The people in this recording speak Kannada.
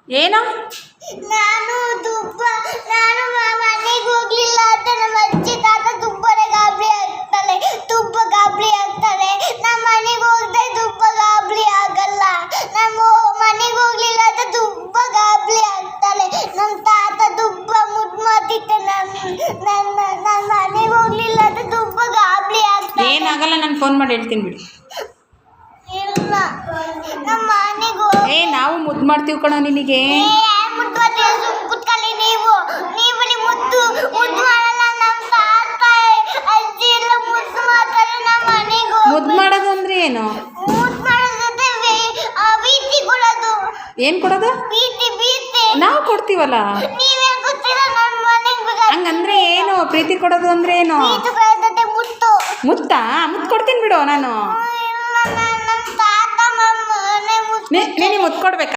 ಏನೋ ನಾನು ಮನೆಗೆ ಹೋಗ್ಲಿಲ್ಲ ಅಂತ ನಮ್ಮ ಅಜ್ಜಿ ತಾತ ತುಂಬಾನೇ ಗಾಬರಿ ಆಗ್ತಾರೆ. ನಮ್ಮ ಮನೆಗೆ ಹೋಗದೆ ತುಂಬಾ ಗಾಬರಿ ಆಗಲ್ಲ. ನಮ್ಮ ಮನೆಗೆ ಹೋಗ್ಲಿಲ್ಲ ಅಂತ ತುಂಬಾ ಗಾಬರಿ ಆಗ್ತಾರೆ. ನಮ್ಮ ತಾತ ತುಂಬಾ ಮುದ್ದು ಮಾಡ್ತಿದ್ದೆ. ನನ್ನ ಮನೆಗೆ ಹೋಗ್ಲಿಲ್ಲ ಅಂತ ತುಂಬಾ ಗಾಬರಿ ಆಗ್ತಾರೆ. ಏನಾಗಲ್ಲ, ನಾನು ಫೋನ್ ಮಾಡಿ ಹೇಳ್ತೀನಿ ಬಿಡಿ. ಇಲ್ಲ ನಮ್ಮ ಮನೆಗೆ ನಾವು ಮುದ್ದು ಮಾಡ್ತೀವಿ ಕಣೋ ನಿನಗೆ. ಕುತ್ಕೊಳ್ಳಿ ನೀವು ಮುದ್ದು ಮಾಡಲ್ಲ. ನಮ್ಮ ತಾತ ಅಜ್ಜಿ ಎಲ್ಲ ಮುದ್ದು ಮಾಡ್ತಾರೆ. ನಮ್ಮ ಮನೆಗೆ ಮುದ್ದು ಮಾಡೋದು ಅಂದ್ರೆ ಏನು? ಮುದ್ದು ಮಾಡೋದಂದ್ರೆ ಬೀತಿ ಕೊಡೋದು. ಏನು ಕೊಡೋದು? ಬೀತಿ ನಾವು ಕೊಡ್ತೀವಲ್ಲ. ನೀವೇ ಗೊತ್ತಿಲ್ಲ. ನಮ್ಮ ಮನೆಗೆ ಹಂಗಂದ್ರೆ ಏನು? ಪ್ರೀತಿ ಕೊಡೋದು ಅಂದ್ರೆ ಏನು? ಬೀತಿ ಕೊಡೋದಂತೆ ಮುತ್ತು. ಮುತ್ತಾ? ಮುತ್ತು ಕೊಡ್ತೀನಿ ಬಿಡು ನಾನು. ಇಲ್ಲ ನಮ್ಮ ತಾತ ಮನೆ ಮುತ್ತು ನೀನು ಮುತ್ತು ಕೊಡ್ಬೇಕಾ?